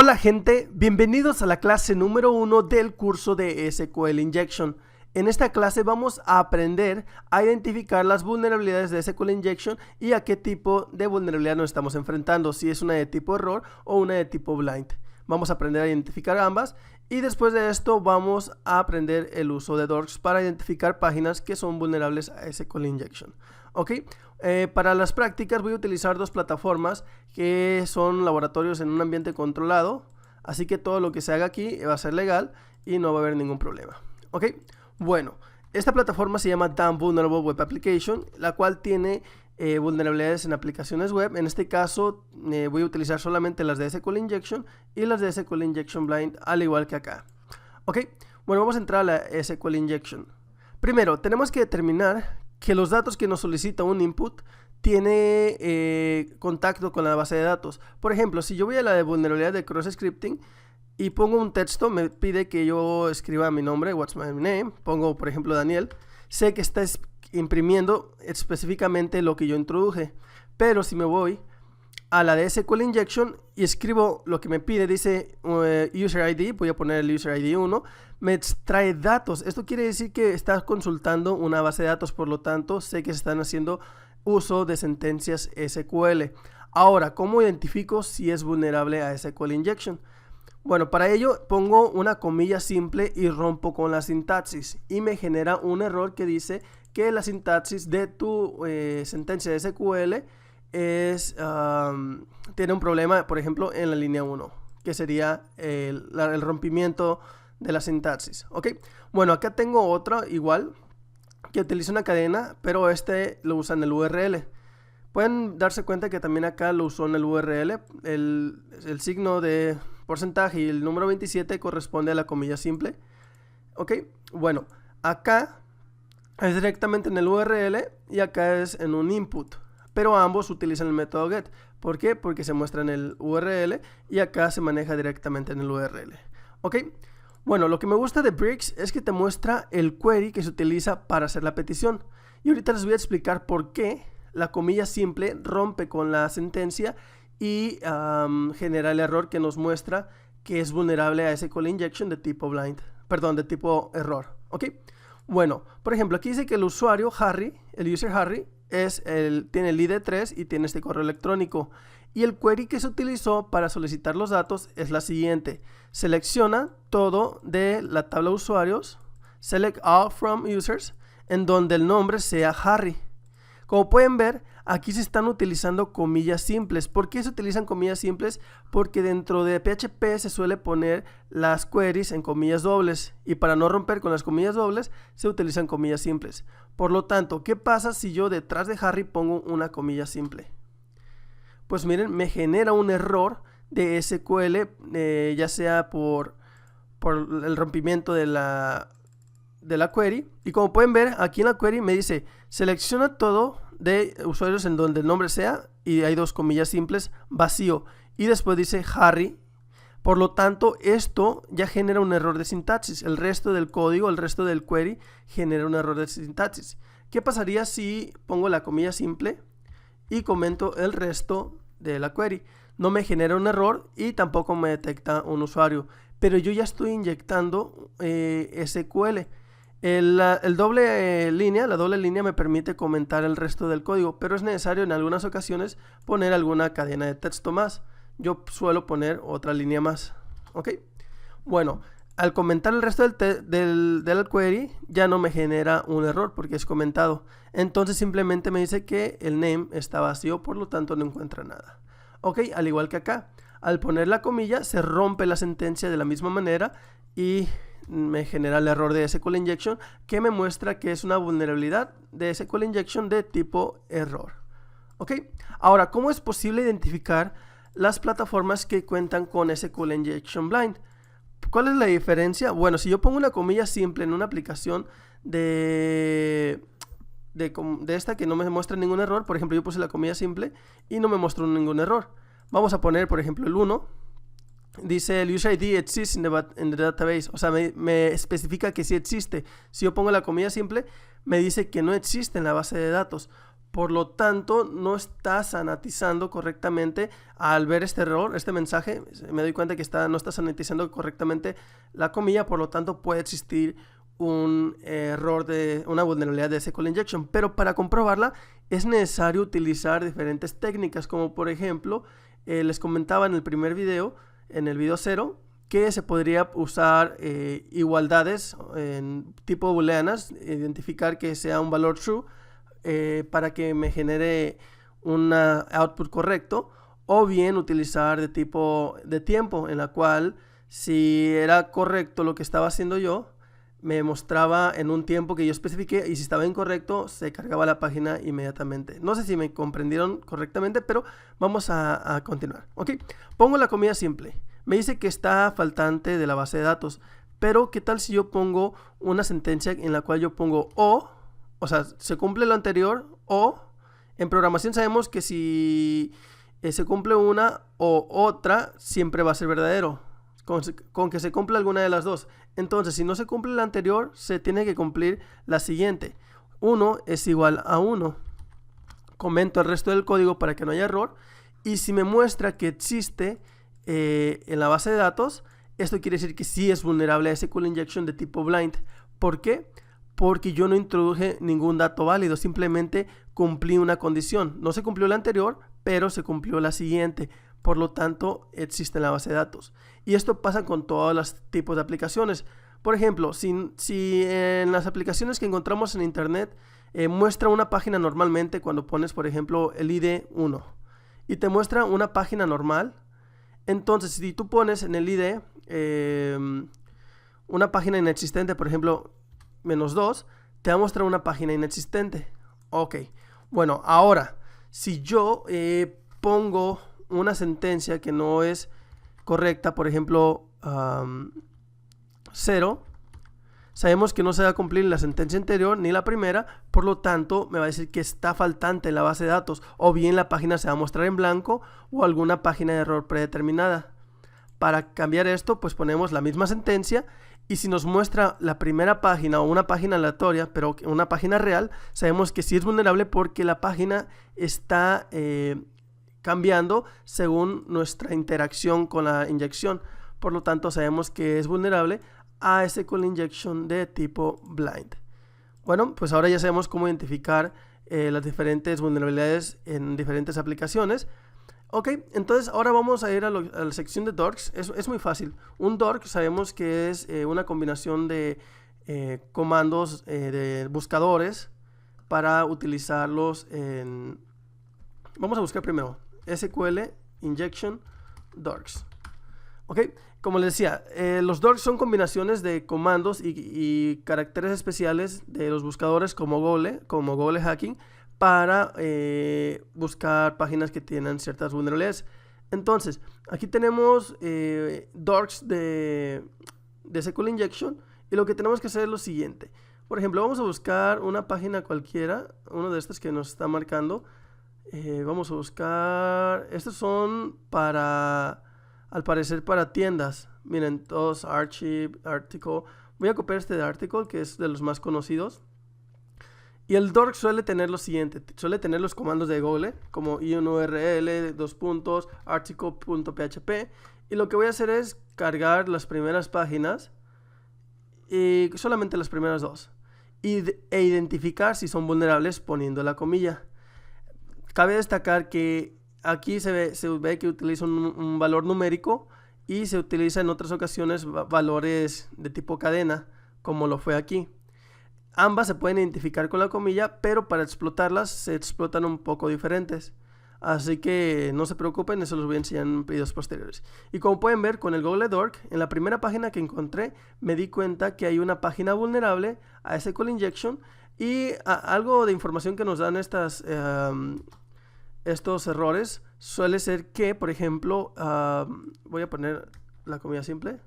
Hola gente, bienvenidos a la clase número 1 del curso de SQL Injection. En esta clase vamos a aprender a identificar las vulnerabilidades de SQL Injection y a qué tipo de vulnerabilidad nos estamos enfrentando, si es una de tipo error o una de tipo blind. Vamos a aprender a identificar ambas y después de esto vamos a aprender el uso de dorks para identificar páginas que son vulnerables a SQL Injection. ¿Ok? Para las prácticas voy a utilizar dos plataformas que son laboratorios en un ambiente controlado, así que todo lo que se haga aquí va a ser legal y no va a haber ningún problema. ¿Ok? Bueno, esta plataforma se llama Damn Vulnerable Web Application, la cual tiene vulnerabilidades en aplicaciones web. En este caso voy a utilizar solamente las de SQL Injection y las de SQL Injection Blind, al igual que acá. ¿Ok? Bueno, vamos a entrar a la SQL Injection. Primero, tenemos que determinar que los datos que nos solicita un input tiene contacto con la base de datos. Por ejemplo, si yo voy a la de vulnerabilidad de cross scripting y pongo un texto, me pide que yo escriba mi nombre, what's my name, pongo por ejemplo Daniel, sé que está imprimiendo específicamente lo que yo introduje, pero si me voy a la de SQL Injection y escribo lo que me pide, dice user ID, voy a poner el user ID 1, me extrae datos. Esto quiere decir que está consultando una base de datos, por lo tanto sé que se están haciendo uso de sentencias SQL. Ahora, ¿cómo identifico si es vulnerable a SQL Injection? Bueno, para ello pongo una comilla simple y rompo con la sintaxis y me genera un error que dice que la sintaxis de tu sentencia de SQL tiene un problema, por ejemplo, en la línea 1, que sería el rompimiento de la sintaxis. ¿Ok? Bueno, acá tengo otra igual, que utiliza una cadena, pero este lo usa en el URL. Pueden darse cuenta que también acá lo usó en el URL. El signo de porcentaje y el número 27 corresponde a la comilla simple. ¿Ok? Bueno, acá es directamente en el URL y acá es en un input. Pero ambos utilizan el método get. ¿Por qué? Porque se muestra en el URL y acá se maneja directamente en el URL. ¿Ok? Bueno, lo que me gusta de Bricks es que te muestra el query que se utiliza para hacer la petición. Y ahorita les voy a explicar por qué la comilla simple rompe con la sentencia y genera el error que nos muestra que es vulnerable a SQL Injection de tipo blind. Perdón, de tipo error. ¿Ok? Bueno, por ejemplo, aquí dice que el usuario Harry, el user Harry, tiene el ID 3 y tiene este correo electrónico. Y el query que se utilizó para solicitar los datos es la siguiente. Selecciona todo de la tabla usuarios, select all from users, en donde el nombre sea Harry. Como pueden ver, aquí se están utilizando comillas simples. ¿Por qué se utilizan comillas simples? Porque dentro de PHP se suele poner las queries en comillas dobles y para no romper con las comillas dobles se utilizan comillas simples. Por lo tanto, ¿qué pasa si yo detrás de Harry pongo una comilla simple? Pues miren, me genera un error de SQL, ya sea por el rompimiento de la query. Y como pueden ver, aquí en la query me dice, selecciona todo de usuarios en donde el nombre sea, y hay dos comillas simples, vacío. Y después dice Harry. Por lo tanto, esto ya genera un error de sintaxis. El resto del código, el resto del query, genera un error de sintaxis. ¿Qué pasaría si pongo la comilla simple y comento el resto de la query? No me genera un error y tampoco me detecta un usuario, pero yo ya estoy inyectando SQL. La doble línea me permite comentar el resto del código, pero es necesario en algunas ocasiones poner alguna cadena de texto más. Yo suelo poner otra línea más. ¿Ok? Bueno, al comentar el resto del query ya no me genera un error porque es comentado. Entonces simplemente me dice que el name está vacío, por lo tanto no encuentra nada. Ok, al igual que acá. Al poner la comilla se rompe la sentencia de la misma manera y me genera el error de SQL Injection que me muestra que es una vulnerabilidad de SQL Injection de tipo error. Ok, ahora, ¿cómo es posible identificar las plataformas que cuentan con SQL Injection Blind? ¿Cuál es la diferencia? Bueno, si yo pongo una comilla simple en una aplicación de esta que no me muestra ningún error, por ejemplo, yo puse la comilla simple y no me mostró ningún error. Vamos a poner, por ejemplo, el 1. Dice el user ID exists in the database, o sea, me especifica que sí existe. Si yo pongo la comilla simple, me dice que no existe en la base de datos. Por lo tanto, no está sanitizando correctamente. Al ver este error, este mensaje, me doy cuenta que no está sanitizando correctamente la comilla, por lo tanto puede existir un error de una vulnerabilidad de SQL Injection. Pero para comprobarla es necesario utilizar diferentes técnicas, como por ejemplo, les comentaba en el primer video, en el video 0, que se podría usar igualdades en tipo booleanas, identificar que sea un valor true, para que me genere un output correcto, o bien utilizar de tipo de tiempo, en la cual si era correcto lo que estaba haciendo yo, me mostraba en un tiempo que yo especifiqué, y si estaba incorrecto se cargaba la página inmediatamente. No sé si me comprendieron correctamente, pero vamos a continuar. Ok, pongo la comilla simple. Me dice que está faltante de la base de datos, pero ¿qué tal si yo pongo una sentencia en la cual yo pongo o sea, se cumple lo anterior, o en programación sabemos que si se cumple una o otra, siempre va a ser verdadero, con que se cumpla alguna de las dos. Entonces, si no se cumple la anterior, se tiene que cumplir la siguiente. 1 es igual a 1. Comento el resto del código para que no haya error, y si me muestra que existe en la base de datos, esto quiere decir que sí es vulnerable a SQL Injection de tipo blind. ¿Por qué? Porque yo no introduje ningún dato válido, simplemente cumplí una condición. No se cumplió la anterior, pero se cumplió la siguiente. Por lo tanto, existe en la base de datos. Y esto pasa con todos los tipos de aplicaciones. Por ejemplo, si en las aplicaciones que encontramos en internet muestra una página normalmente, cuando pones, por ejemplo, el ID 1 y te muestra una página normal, entonces si tú pones en el ID una página inexistente, por ejemplo, -2, te va a mostrar una página inexistente. Ok, bueno, ahora, si yo pongo una sentencia que no es correcta, por ejemplo, 0, sabemos que no se va a cumplir la sentencia anterior ni la primera, por lo tanto me va a decir que está faltante en la base de datos, o bien la página se va a mostrar en blanco, o alguna página de error predeterminada. Para cambiar esto, pues ponemos la misma sentencia, y si nos muestra la primera página o una página aleatoria, pero una página real, sabemos que sí es vulnerable porque la página está cambiando según nuestra interacción con la inyección. Por lo tanto, sabemos que es vulnerable a SQL Injection de tipo blind. Bueno, pues ahora ya sabemos cómo identificar las diferentes vulnerabilidades en diferentes aplicaciones. Ok, entonces ahora vamos a ir a la sección de dorks. Es muy fácil. Un dork sabemos que es una combinación de comandos de buscadores para utilizarlos en... Vamos a buscar primero SQL Injection dorks. Ok, como les decía, los dorks son combinaciones de comandos y caracteres especiales de los buscadores como Google Hacking, para buscar páginas que tienen ciertas vulnerabilidades. Entonces, aquí tenemos dorks de SQL Injection, y lo que tenemos que hacer es lo siguiente. Por ejemplo, vamos a buscar una página cualquiera, uno de estos que nos está marcando. Vamos a buscar, estos son para, al parecer, para tiendas. Miren, todos archive, article. Voy a copiar este de article, que es de los más conocidos. Y el dork suele tener lo siguiente, suele tener los comandos de Google, como INURL, article.php, y lo que voy a hacer es cargar las primeras páginas, y solamente las primeras dos, e identificar si son vulnerables poniendo la comilla. Cabe destacar que aquí se ve que utiliza un valor numérico, y se utiliza en otras ocasiones valores de tipo cadena, como lo fue aquí. Ambas se pueden identificar con la comilla, pero para explotarlas se explotan un poco diferentes. Así que no se preocupen, eso los voy a enseñar en videos posteriores. Y como pueden ver, con el Google Dork, en la primera página que encontré, me di cuenta que hay una página vulnerable a SQL Injection. Y algo de información que nos dan estos errores suele ser que, por ejemplo, voy a poner la comilla simple,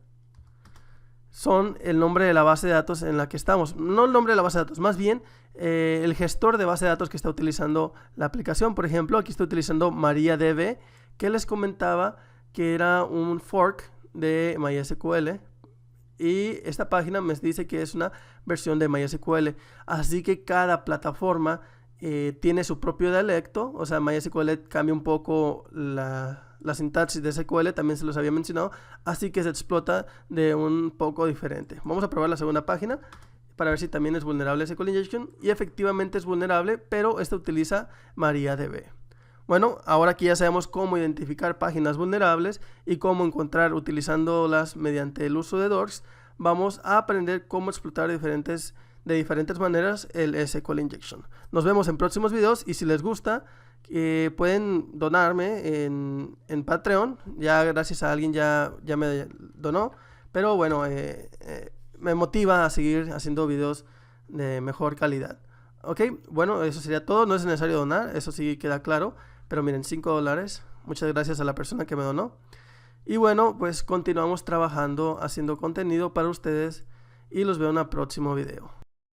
son el nombre de la base de datos en la que estamos. No el nombre de la base de datos, más bien el gestor de base de datos que está utilizando la aplicación. Por ejemplo, aquí estoy utilizando MariaDB, que les comentaba que era un fork de MySQL. Y esta página me dice que es una versión de MySQL. Así que cada plataforma tiene su propio dialecto, o sea, MySQL cambia un poco la sintaxis de SQL, también se los había mencionado, así que se explota de un poco diferente. Vamos a probar la segunda página para ver si también es vulnerable SQL Injection, y efectivamente es vulnerable, pero esta utiliza MariaDB. Bueno, ahora aquí ya sabemos cómo identificar páginas vulnerables y cómo encontrar utilizándolas mediante el uso de dorks. Vamos a aprender cómo explotar de diferentes maneras el SQL Injection. Nos vemos en próximos videos, y si les gusta pueden donarme en Patreon. Ya gracias a alguien ya me donó, pero bueno, me motiva a seguir haciendo videos de mejor calidad. Ok, bueno, eso sería todo. No es necesario donar, eso sí queda claro, pero miren, $5. Muchas gracias a la persona que me donó. Y bueno, pues continuamos trabajando, haciendo contenido para ustedes, y los veo en el próximo video.